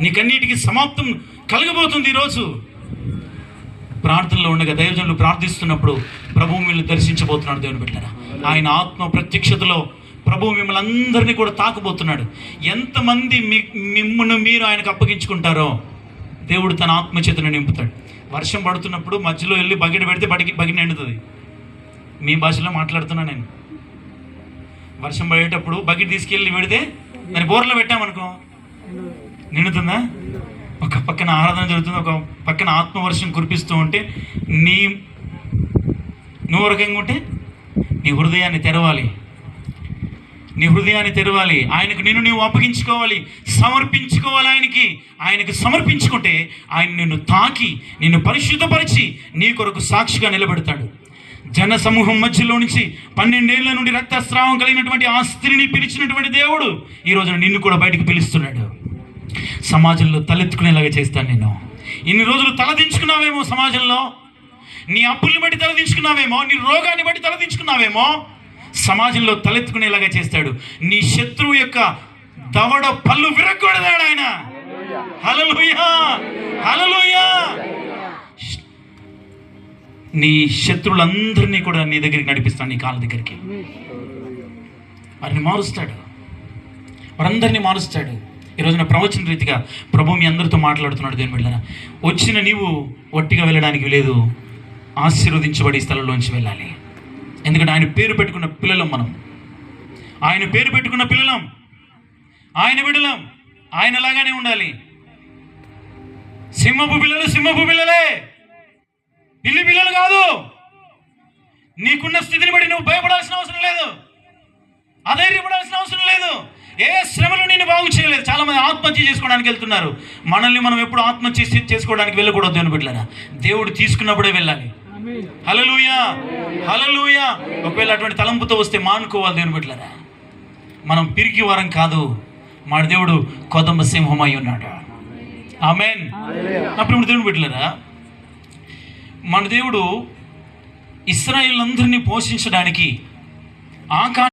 నీకన్నిటికీ సమాప్తం కలగబోతుంది. ఈరోజు ప్రార్థనలో ఉండగా దైవజనులు ప్రార్థిస్తున్నప్పుడు ప్రభువు మిమ్మల్ని దర్శించబోతున్నాడు. దేవుని బిడ్డలారా, ఆయన ఆత్మ ప్రత్యక్షతలో ప్రభువు మిమ్మల్ని అందరినీ కూడా తాకబోతున్నాడు. ఎంతమంది మిమ్మల్ని మీరు ఆయనకు అప్పగించుకుంటారో దేవుడు తన ఆత్మచేతను నింపుతాడు. వర్షం పడుతున్నప్పుడు మధ్యలో వెళ్ళి బకెట్ పెడితే బకెట్ నిండుతుంది. మీ భాషలో మాట్లాడుతున్నా నేను. వర్షం పడేటప్పుడు బకెట్ తీసుకెళ్ళి పెడితే దాన్ని బోర్లో పెట్టామనుకో నిండుతుందా? ఒక పక్కన ఆరాధన జరుగుతుంది, ఒక పక్కన ఆత్మవర్షం కురిపిస్తూ ఉంటే నువ్వు రకంగా ఉంటే నీ హృదయాన్ని తెరవాలి. ఆయనకు నీవు అప్పగించుకోవాలి, సమర్పించుకోవాలి. ఆయనకి సమర్పించుకుంటే ఆయన నిన్ను తాకి నిన్ను పరిశుద్ధపరిచి నీ కొరకు సాక్షిగా నిలబెడతాడు. జన సమూహం మధ్యలో నుంచి 12 ఏళ్ల నుండి రక్తస్రావం కలిగినటువంటి ఆ స్త్రీని పిలిచినటువంటి దేవుడు ఈ రోజున నిన్ను కూడా బయటకు పిలుస్తున్నాడు. సమాజంలో తలెత్తుకునేలాగా చేస్తాను నేను. ఇన్ని రోజులు తలదించుకున్నావేమో, సమాజంలో నీ అప్పుల్ని బట్టి తలదించుకున్నావేమో, నీ రోగాన్ని బట్టి తలదించుకున్నావేమో, సమాజంలో తలెత్తుకునేలాగా చేస్తాడు. నీ శత్రువు యొక్క దవడ పళ్ళు విరగొడతాడు ఆయన. హల్లెలూయా, హల్లెలూయా. నీ శత్రువులందరినీ కూడా నీ దగ్గరికి నడిపిస్తాడు, నీ కాళ్ళ దగ్గరికి. వారిని మారుస్తాడు, వారందరినీ మారుస్తాడు. ఈ రోజున ప్రవచన రీతిగా ప్రభు మీ అందరితో మాట్లాడుతున్నాడు. దేవుని బిడ్డలారా, వచ్చిన నీవు ఒట్టిగా వెళ్ళడానికి లేదు, ఆశీర్వదించబడి స్థలంలోంచి వెళ్ళాలి. ఎందుకంటే ఆయన పేరు పెట్టుకున్న పిల్లలం మనం. ఆయన పేరు పెట్టుకున్న పిల్లలం, ఆయన బిడ్డలం. ఆయనలాగానే ఉండాలి. సింహపు పిల్లలే, పిల్లి పిల్లలు కాదు. నీకున్న స్థితిని బట్టి నువ్వు భయపడాల్సిన అవసరం లేదు, అధైర్యపడాల్సిన అవసరం లేదు. ఏ శ్రమలు నేను బాగు చేయలేదు. చాలా మంది ఆత్మహత్య చేసుకోవడానికి వెళ్తున్నారు. మనల్ని మనం ఎప్పుడు ఆత్మహత్య చేసుకోవడానికి వెళ్ళకూడదు. దేవుని బిడ్డలారా, దేవుడు తీసుకున్నప్పుడే వెళ్ళాలి. హల్లెలూయా, హల్లెలూయా. ఒకవేళ అటువంటి తలంపుతో వస్తే మానుకోవాలి. దేవుని బిడ్డలారా, మనం పిరికి వారం కాదు, మన దేవుడు కొదమ సింహం అయి ఉన్నాడు. ఆమేన్. అప్పుడు దేవుని బిడ్డలారా, మన దేవుడు ఇశ్రాయేలులందరినీ పోషించడానికి ఆకాశం